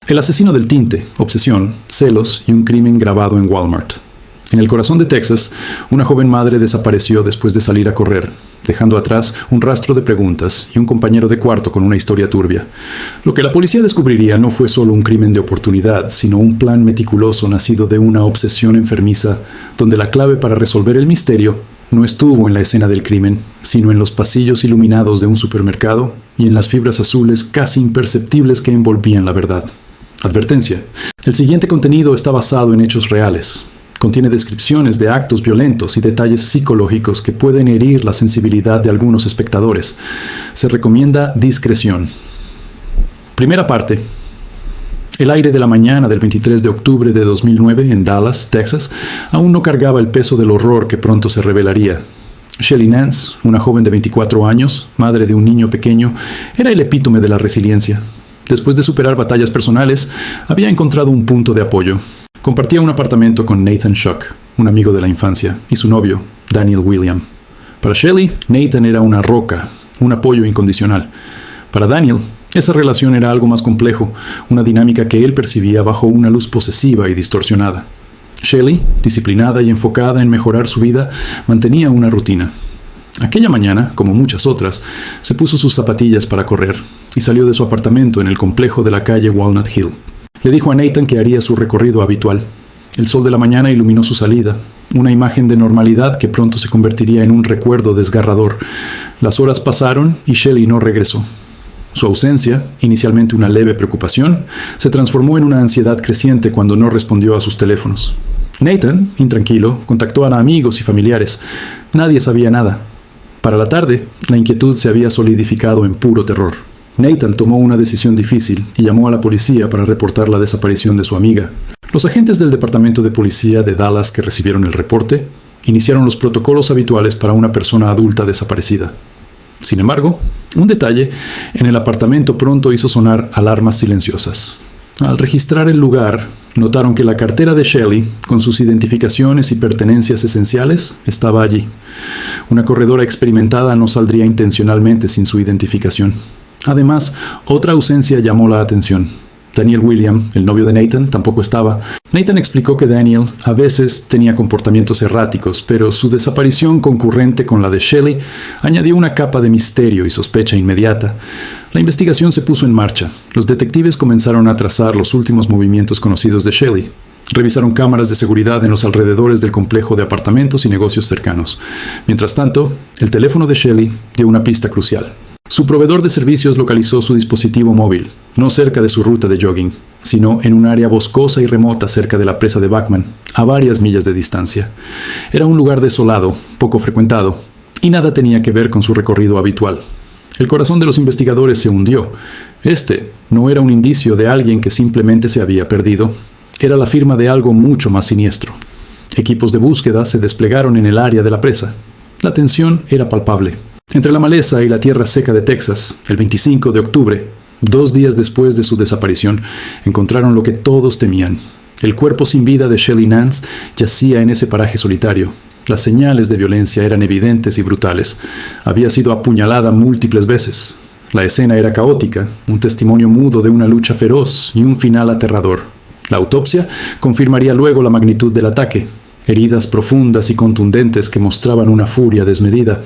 El asesino del tinte, obsesión, celos y un crimen grabado en Walmart. En el corazón de Texas, una joven madre desapareció después de salir a correr, dejando atrás un rastro de preguntas y un compañero de cuarto con una historia turbia. Lo que la policía descubriría no fue solo un crimen de oportunidad, sino un plan meticuloso nacido de una obsesión enfermiza, donde la clave para resolver el misterio no estuvo en la escena del crimen, sino en los pasillos iluminados de un supermercado y en las fibras azules casi imperceptibles que envolvían la verdad. Advertencia: el siguiente contenido está basado en hechos reales. Contiene descripciones de actos violentos y detalles psicológicos que pueden herir la sensibilidad de algunos espectadores. Se recomienda discreción. Primera parte. El aire de la mañana del 23 de octubre de 2009 en Dallas, Texas, aún no cargaba el peso del horror que pronto se revelaría. Shelly Nance, una joven de 24 años, madre de un niño pequeño, era el epítome de la resiliencia. Después de superar batallas personales, había encontrado un punto de apoyo. Compartía un apartamento con Nathan Schuck, un amigo de la infancia, y su novio, Daniel William. Para Shelly, Nathan era una roca, un apoyo incondicional. Para Daniel, esa relación era algo más complejo, una dinámica que él percibía bajo una luz posesiva y distorsionada. Shelly, disciplinada y enfocada en mejorar su vida, mantenía una rutina. Aquella mañana, como muchas otras, se puso sus zapatillas para correr y salió de su apartamento en el complejo de la calle Walnut Hill. Le dijo a Nathan que haría su recorrido habitual. El sol de la mañana iluminó su salida, una imagen de normalidad que pronto se convertiría en un recuerdo desgarrador. Las horas pasaron y Shelly no regresó. Su ausencia, inicialmente una leve preocupación, se transformó en una ansiedad creciente cuando no respondió a sus teléfonos. Nathan, intranquilo, contactó a amigos y familiares. Nadie sabía nada. Para la tarde, la inquietud se había solidificado en puro terror. Nathan tomó una decisión difícil y llamó a la policía para reportar la desaparición de su amiga. Los agentes del Departamento de Policía de Dallas que recibieron el reporte iniciaron los protocolos habituales para una persona adulta desaparecida. Sin embargo, un detalle en el apartamento pronto hizo sonar alarmas silenciosas. Al registrar el lugar, notaron que la cartera de Shelly, con sus identificaciones y pertenencias esenciales, estaba allí. Una corredora experimentada no saldría intencionalmente sin su identificación. Además, otra ausencia llamó la atención. Daniel William, el novio de Nathan, tampoco estaba. Nathan explicó que Daniel a veces tenía comportamientos erráticos, pero su desaparición concurrente con la de Shelly añadió una capa de misterio y sospecha inmediata. La investigación se puso en marcha. Los detectives comenzaron a trazar los últimos movimientos conocidos de Shelly. Revisaron cámaras de seguridad en los alrededores del complejo de apartamentos y negocios cercanos. Mientras tanto, el teléfono de Shelly dio una pista crucial. Su proveedor de servicios localizó su dispositivo móvil, no cerca de su ruta de jogging, sino en un área boscosa y remota cerca de la presa de Bachman, a varias millas de distancia. Era un lugar desolado, poco frecuentado, y nada tenía que ver con su recorrido habitual. El corazón de los investigadores se hundió. Este no era un indicio de alguien que simplemente se había perdido. Era la firma de algo mucho más siniestro. Equipos de búsqueda se desplegaron en el área de la presa. La tensión era palpable. Entre la maleza y la tierra seca de Texas, el 25 de octubre, 2 días después de su desaparición, encontraron lo que todos temían. El cuerpo sin vida de Shelly Nance yacía en ese paraje solitario. Las señales de violencia eran evidentes y brutales. Había sido apuñalada múltiples veces. La escena era caótica, un testimonio mudo de una lucha feroz y un final aterrador. La autopsia confirmaría luego la magnitud del ataque. Heridas profundas y contundentes que mostraban una furia desmedida.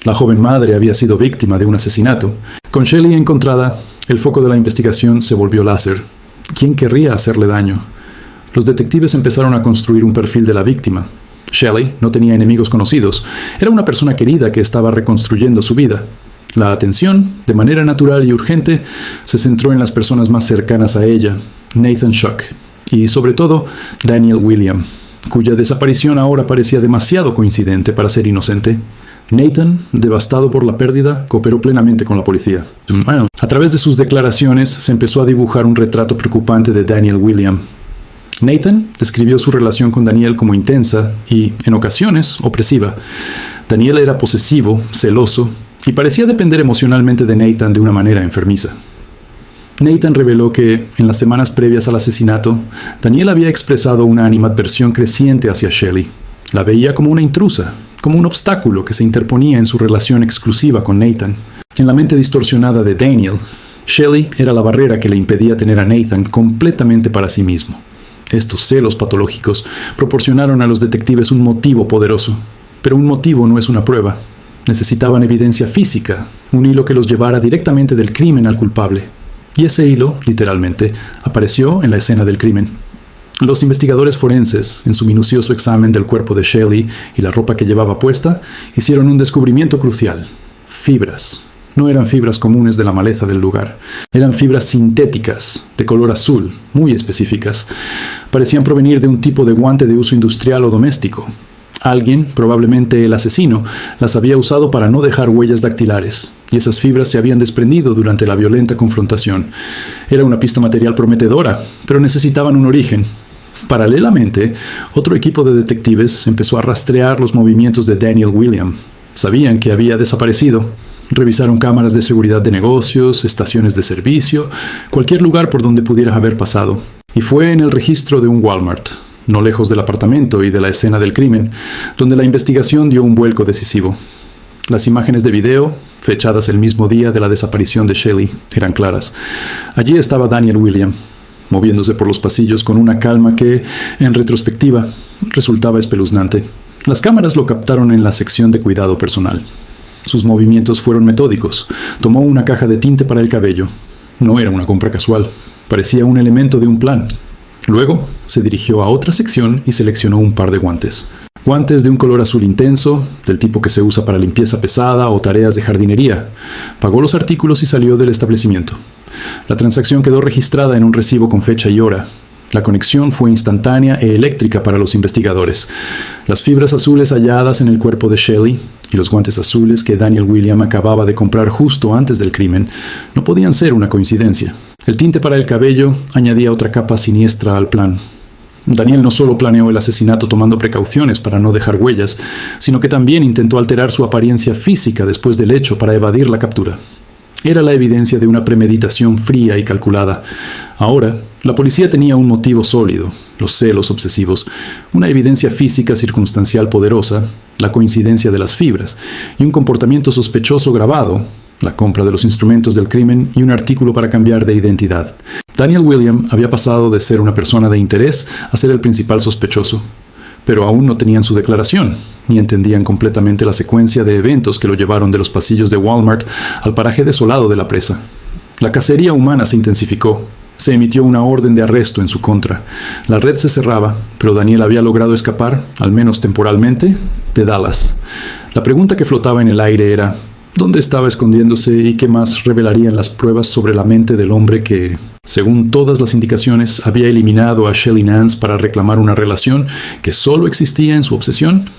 La joven madre había sido víctima de un asesinato. Con Shelly encontrada, el foco de la investigación se volvió láser. ¿Quién querría hacerle daño? Los detectives empezaron a construir un perfil de la víctima. Shelly no tenía enemigos conocidos. Era una persona querida que estaba reconstruyendo su vida. La atención, de manera natural y urgente, se centró en las personas más cercanas a ella, Nathan Schuck, y sobre todo Daniel William, cuya desaparición ahora parecía demasiado coincidente para ser inocente. Nathan, devastado por la pérdida, cooperó plenamente con la policía. A través de sus declaraciones se empezó a dibujar un retrato preocupante de Daniel William. Nathan describió su relación con Daniel como intensa y, en ocasiones, opresiva. Daniel era posesivo, celoso, y parecía depender emocionalmente de Nathan de una manera enfermiza. Nathan reveló que, en las semanas previas al asesinato, Daniel había expresado una animadversión creciente hacia Shelly. La veía como una intrusa, como un obstáculo que se interponía en su relación exclusiva con Nathan. En la mente distorsionada de Daniel, Shelley era la barrera que le impedía tener a Nathan completamente para sí mismo. Estos celos patológicos proporcionaron a los detectives un motivo poderoso, pero un motivo no es una prueba. Necesitaban evidencia física, un hilo que los llevara directamente del crimen al culpable. Y ese hilo, literalmente, apareció en la escena del crimen. Los investigadores forenses, en su minucioso examen del cuerpo de Shelley y la ropa que llevaba puesta, hicieron un descubrimiento crucial: fibras. No eran fibras comunes de la maleza del lugar. Eran fibras sintéticas, de color azul, muy específicas. Parecían provenir de un tipo de guante de uso industrial o doméstico. Alguien, probablemente el asesino, las había usado para no dejar huellas dactilares, y esas fibras se habían desprendido durante la violenta confrontación. Era una pista material prometedora, pero necesitaban un origen. Paralelamente, otro equipo de detectives empezó a rastrear los movimientos de Daniel William. Sabían que había desaparecido. Revisaron cámaras de seguridad de negocios, estaciones de servicio, cualquier lugar por donde pudiera haber pasado. Y fue en el registro de un Walmart, no lejos del apartamento y de la escena del crimen, donde la investigación dio un vuelco decisivo. Las imágenes de video, fechadas el mismo día de la desaparición de Shelley, eran claras. Allí estaba Daniel William, moviéndose por los pasillos con una calma que, en retrospectiva, resultaba espeluznante. Las cámaras lo captaron en la sección de cuidado personal. Sus movimientos fueron metódicos. Tomó una caja de tinte para el cabello. No era una compra casual. Parecía un elemento de un plan. Luego, se dirigió a otra sección y seleccionó un par de guantes. Guantes de un color azul intenso, del tipo que se usa para limpieza pesada o tareas de jardinería. Pagó los artículos y salió del establecimiento. La transacción quedó registrada en un recibo con fecha y hora. La conexión fue instantánea e eléctrica para los investigadores. Las fibras azules halladas en el cuerpo de Shelley y los guantes azules que Daniel William acababa de comprar justo antes del crimen no podían ser una coincidencia. El tinte para el cabello añadía otra capa siniestra al plan. Daniel no solo planeó el asesinato tomando precauciones para no dejar huellas, sino que también intentó alterar su apariencia física después del hecho para evadir la captura. Era la evidencia de una premeditación fría y calculada. Ahora, la policía tenía un motivo sólido: los celos obsesivos, una evidencia física circunstancial poderosa, la coincidencia de las fibras, y un comportamiento sospechoso grabado, la compra de los instrumentos del crimen y un artículo para cambiar de identidad. Daniel William había pasado de ser una persona de interés a ser el principal sospechoso, pero aún no tenían su declaración, ni entendían completamente la secuencia de eventos que lo llevaron de los pasillos de Walmart al paraje desolado de la presa. La cacería humana se intensificó. Se emitió una orden de arresto en su contra. La red se cerraba, pero Daniel había logrado escapar, al menos temporalmente, de Dallas. La pregunta que flotaba en el aire era: ¿dónde estaba escondiéndose y qué más revelarían las pruebas sobre la mente del hombre que, según todas las indicaciones, había eliminado a Shelley Nance para reclamar una relación que solo existía en su obsesión?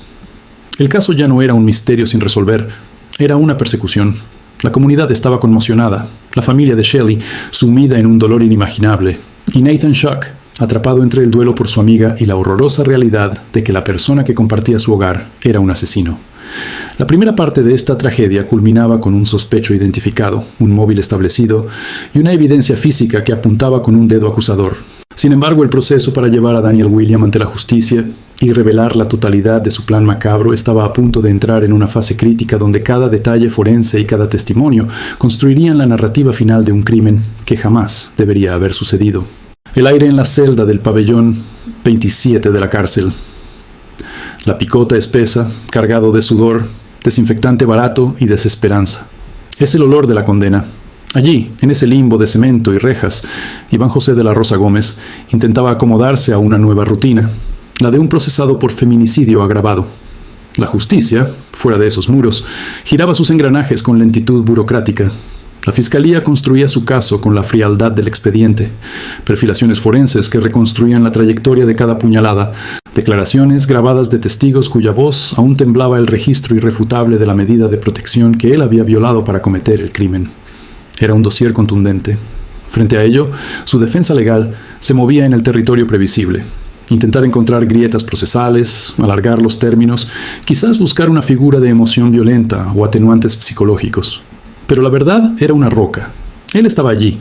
El caso ya no era un misterio sin resolver, era una persecución. La comunidad estaba conmocionada, la familia de Shelley sumida en un dolor inimaginable, y Nathan Shock, atrapado entre el duelo por su amiga y la horrorosa realidad de que la persona que compartía su hogar era un asesino. La primera parte de esta tragedia culminaba con un sospecho identificado, un móvil establecido y una evidencia física que apuntaba con un dedo acusador. Sin embargo, el proceso para llevar a Daniel William ante la justicia y revelar la totalidad de su plan macabro estaba a punto de entrar en una fase crítica donde cada detalle forense y cada testimonio construirían la narrativa final de un crimen que jamás debería haber sucedido. El aire en la celda del pabellón 27 de la cárcel. La picota espesa, cargado de sudor, desinfectante barato y desesperanza. Es el olor de la condena. Allí, en ese limbo de cemento y rejas, Iván José de la Rosa Gómez intentaba acomodarse a una nueva rutina, la de un procesado por feminicidio agravado. La justicia, fuera de esos muros, giraba sus engranajes con lentitud burocrática. La fiscalía construía su caso con la frialdad del expediente, perfilaciones forenses que reconstruían la trayectoria de cada puñalada, declaraciones grabadas de testigos cuya voz aún temblaba el registro irrefutable de la medida de protección que él había violado para cometer el crimen. Era un dossier contundente. Frente a ello, su defensa legal se movía en el territorio previsible. Intentar encontrar grietas procesales, alargar los términos, quizás buscar una figura de emoción violenta o atenuantes psicológicos. Pero la verdad era una roca. Él estaba allí,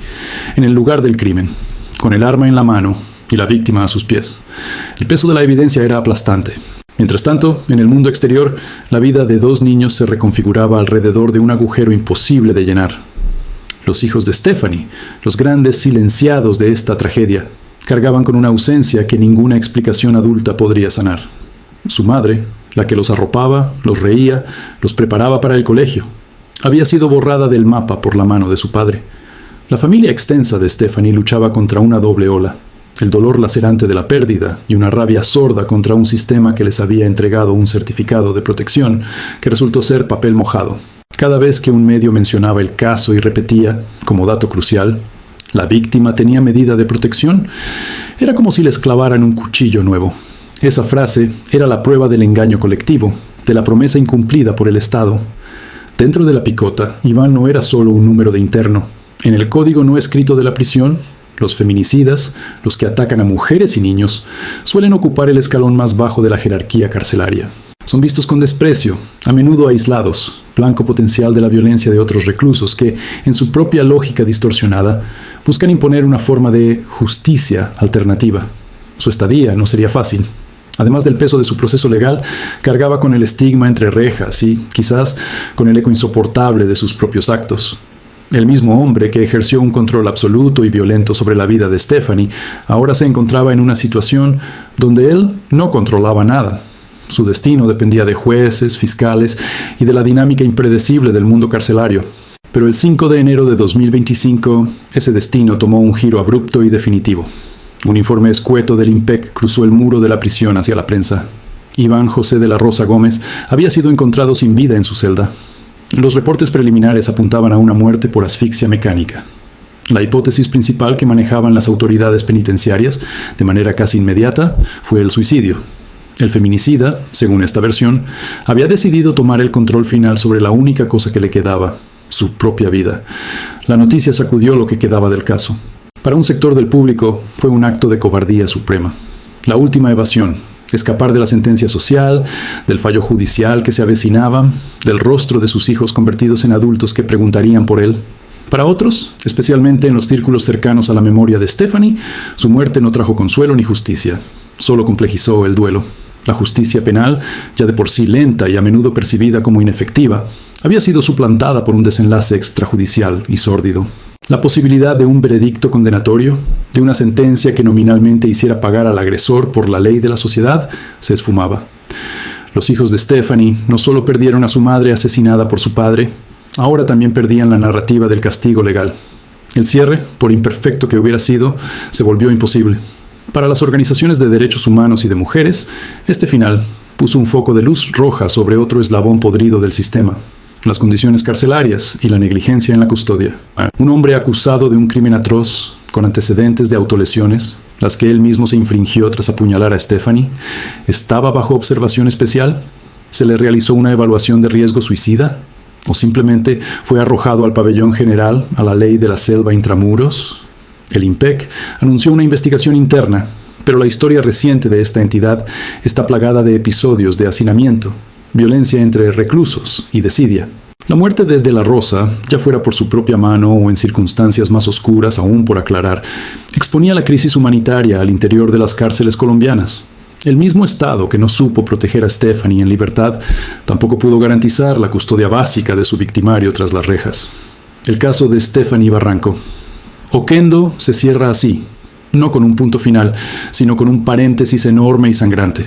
en el lugar del crimen, con el arma en la mano y la víctima a sus pies. El peso de la evidencia era aplastante. Mientras tanto, en el mundo exterior, la vida de dos niños se reconfiguraba alrededor de un agujero imposible de llenar. Los hijos de Stephanie, los grandes silenciados de esta tragedia, cargaban con una ausencia que ninguna explicación adulta podría sanar. Su madre, la que los arropaba, los reía, los preparaba para el colegio, había sido borrada del mapa por la mano de su padre. La familia extensa de Stephanie luchaba contra una doble ola, el dolor lacerante de la pérdida y una rabia sorda contra un sistema que les había entregado un certificado de protección que resultó ser papel mojado. Cada vez que un medio mencionaba el caso y repetía, como dato crucial, la víctima tenía medida de protección, era como si les clavaran un cuchillo nuevo. Esa frase era la prueba del engaño colectivo, de la promesa incumplida por el Estado. Dentro de la picota, Iván no era solo un número de interno. En el código no escrito de la prisión, los feminicidas, los que atacan a mujeres y niños, suelen ocupar el escalón más bajo de la jerarquía carcelaria. Son vistos con desprecio, a menudo aislados, blanco potencial de la violencia de otros reclusos que, en su propia lógica distorsionada, buscan imponer una forma de justicia alternativa. Su estadía no sería fácil. Además del peso de su proceso legal, cargaba con el estigma entre rejas y, quizás, con el eco insoportable de sus propios actos. El mismo hombre que ejerció un control absoluto y violento sobre la vida de Stephanie, ahora se encontraba en una situación donde él no controlaba nada. Su destino dependía de jueces, fiscales y de la dinámica impredecible del mundo carcelario. Pero el 5 de enero de 2025, ese destino tomó un giro abrupto y definitivo. Un informe escueto del IMPEC cruzó el muro de la prisión hacia la prensa. Iván José de la Rosa Gómez había sido encontrado sin vida en su celda. Los reportes preliminares apuntaban a una muerte por asfixia mecánica. La hipótesis principal que manejaban las autoridades penitenciarias, de manera casi inmediata, fue el suicidio. El feminicida, según esta versión, había decidido tomar el control final sobre la única cosa que le quedaba, su propia vida. La noticia sacudió lo que quedaba del caso. Para un sector del público fue un acto de cobardía suprema. La última evasión, escapar de la sentencia social, del fallo judicial que se avecinaba, del rostro de sus hijos convertidos en adultos que preguntarían por él. Para otros, especialmente en los círculos cercanos a la memoria de Stephanie, su muerte no trajo consuelo ni justicia, solo complejizó el duelo. La justicia penal, ya de por sí lenta y a menudo percibida como inefectiva, había sido suplantada por un desenlace extrajudicial y sórdido. La posibilidad de un veredicto condenatorio, de una sentencia que nominalmente hiciera pagar al agresor por la ley de la sociedad, se esfumaba. Los hijos de Stephanie no solo perdieron a su madre asesinada por su padre, ahora también perdían la narrativa del castigo legal. El cierre, por imperfecto que hubiera sido, se volvió imposible. Para las organizaciones de derechos humanos y de mujeres, este final puso un foco de luz roja sobre otro eslabón podrido del sistema: las condiciones carcelarias y la negligencia en la custodia. Un hombre acusado de un crimen atroz, con antecedentes de autolesiones, las que él mismo se infringió tras apuñalar a Stephanie, ¿estaba bajo observación especial? ¿Se le realizó una evaluación de riesgo suicida? ¿O simplemente fue arrojado al pabellón general, a la ley de la selva intramuros? El IMPEC anunció una investigación interna, pero la historia reciente de esta entidad está plagada de episodios de hacinamiento, violencia entre reclusos y desidia. La muerte de la Rosa, ya fuera por su propia mano o en circunstancias más oscuras aún por aclarar, exponía la crisis humanitaria al interior de las cárceles colombianas. El mismo Estado que no supo proteger a Stephanie en libertad, tampoco pudo garantizar la custodia básica de su victimario tras las rejas. El caso de Stephanie Barranco. Oquendo se cierra así, no con un punto final, sino con un paréntesis enorme y sangrante.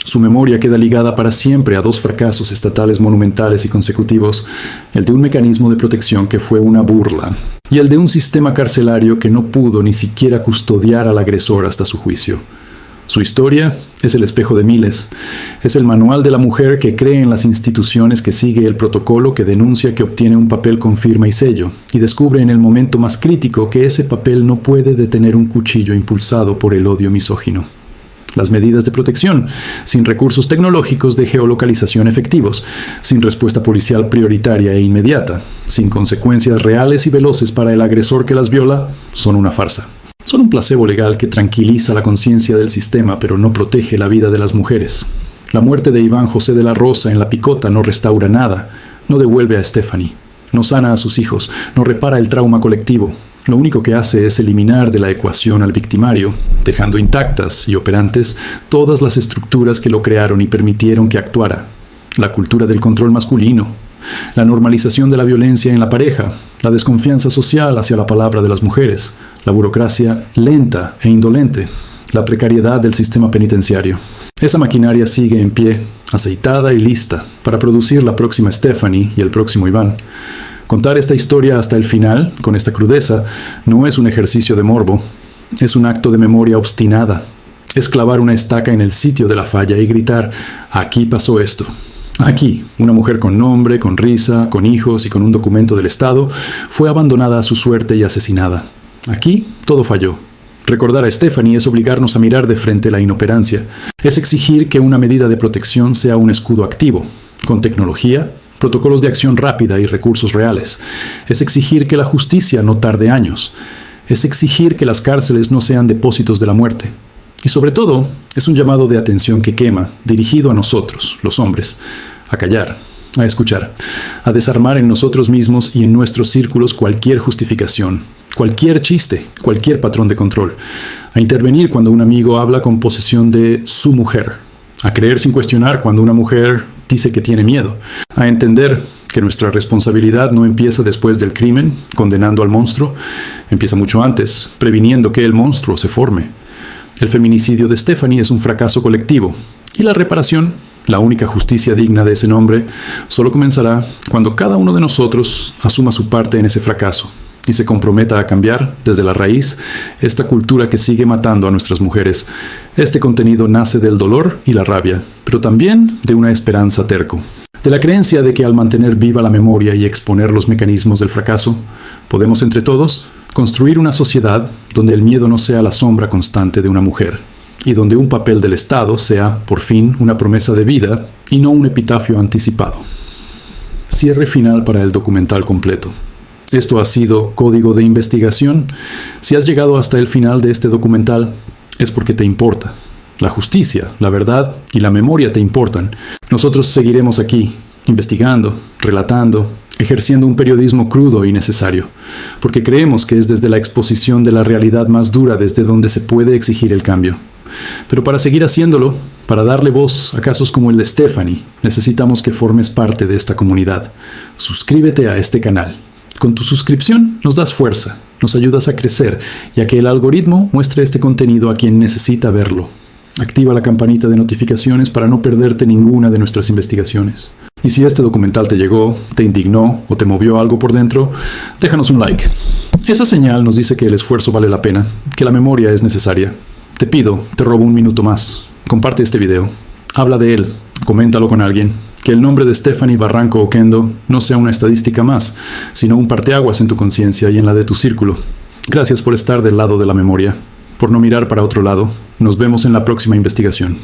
Su memoria queda ligada para siempre a dos fracasos estatales monumentales y consecutivos, el de un mecanismo de protección que fue una burla, y el de un sistema carcelario que no pudo ni siquiera custodiar al agresor hasta su juicio. Su historia es el espejo de miles. Es el manual de la mujer que cree en las instituciones, que sigue el protocolo, que denuncia, que obtiene un papel con firma y sello, y descubre en el momento más crítico que ese papel no puede detener un cuchillo impulsado por el odio misógino. Las medidas de protección, sin recursos tecnológicos de geolocalización efectivos, sin respuesta policial prioritaria e inmediata, sin consecuencias reales y veloces para el agresor que las viola, son una farsa. Son un placebo legal que tranquiliza la conciencia del sistema, pero no protege la vida de las mujeres. La muerte de Iván José de la Rosa en la picota no restaura nada, no devuelve a Stephanie, no sana a sus hijos, no repara el trauma colectivo. Lo único que hace es eliminar de la ecuación al victimario, dejando intactas y operantes todas las estructuras que lo crearon y permitieron que actuara. La cultura del control masculino, la normalización de la violencia en la pareja, la desconfianza social hacia la palabra de las mujeres, la burocracia lenta e indolente, la precariedad del sistema penitenciario. Esa maquinaria sigue en pie, aceitada y lista para producir la próxima Stephanie y el próximo Iván. Contar esta historia hasta el final, con esta crudeza, no es un ejercicio de morbo, es un acto de memoria obstinada. Es clavar una estaca en el sitio de la falla y gritar: aquí pasó esto. Aquí, una mujer con nombre, con risa, con hijos y con un documento del Estado fue abandonada a su suerte y asesinada. Aquí, todo falló. Recordar a Stephanie es obligarnos a mirar de frente la inoperancia. Es exigir que una medida de protección sea un escudo activo, con tecnología, protocolos de acción rápida y recursos reales. Es exigir que la justicia no tarde años. Es exigir que las cárceles no sean depósitos de la muerte. Y sobre todo, es un llamado de atención que quema, dirigido a nosotros, los hombres, a callar, a escuchar, a desarmar en nosotros mismos y en nuestros círculos cualquier justificación, cualquier chiste, cualquier patrón de control, a intervenir cuando un amigo habla con posesión de su mujer, a creer sin cuestionar cuando una mujer dice que tiene miedo, a entender que nuestra responsabilidad no empieza después del crimen, condenando al monstruo, empieza mucho antes, previniendo que el monstruo se forme. El feminicidio de Stephanie es un fracaso colectivo, y la reparación, la única justicia digna de ese nombre, solo comenzará cuando cada uno de nosotros asuma su parte en ese fracaso y se comprometa a cambiar desde la raíz esta cultura que sigue matando a nuestras mujeres. Este contenido nace del dolor y la rabia, pero también de una esperanza terco, de la creencia de que al mantener viva la memoria y exponer los mecanismos del fracaso, podemos entre todos construir una sociedad donde el miedo no sea la sombra constante de una mujer y donde un papel del Estado sea, por fin, una promesa de vida y no un epitafio anticipado. Cierre final para el documental completo. Esto ha sido Código de Investigación. Si has llegado hasta el final de este documental, es porque te importa. La justicia, la verdad y la memoria te importan. Nosotros seguiremos aquí, investigando, relatando, ejerciendo un periodismo crudo y necesario, porque creemos que es desde la exposición de la realidad más dura desde donde se puede exigir el cambio. Pero para seguir haciéndolo, para darle voz a casos como el de Stephanie, necesitamos que formes parte de esta comunidad. Suscríbete a este canal. Con tu suscripción nos das fuerza, nos ayudas a crecer y a que el algoritmo muestre este contenido a quien necesita verlo. Activa la campanita de notificaciones para no perderte ninguna de nuestras investigaciones. Y si este documental te llegó, te indignó o te movió algo por dentro, déjanos un like. Esa señal nos dice que el esfuerzo vale la pena, que la memoria es necesaria. Te pido, te robo un minuto más. Comparte este video. Habla de él. Coméntalo con alguien. Que el nombre de Stephanie Barranco Oquendo no sea una estadística más, sino un parteaguas en tu conciencia y en la de tu círculo. Gracias por estar del lado de la memoria, por no mirar para otro lado. Nos vemos en la próxima investigación.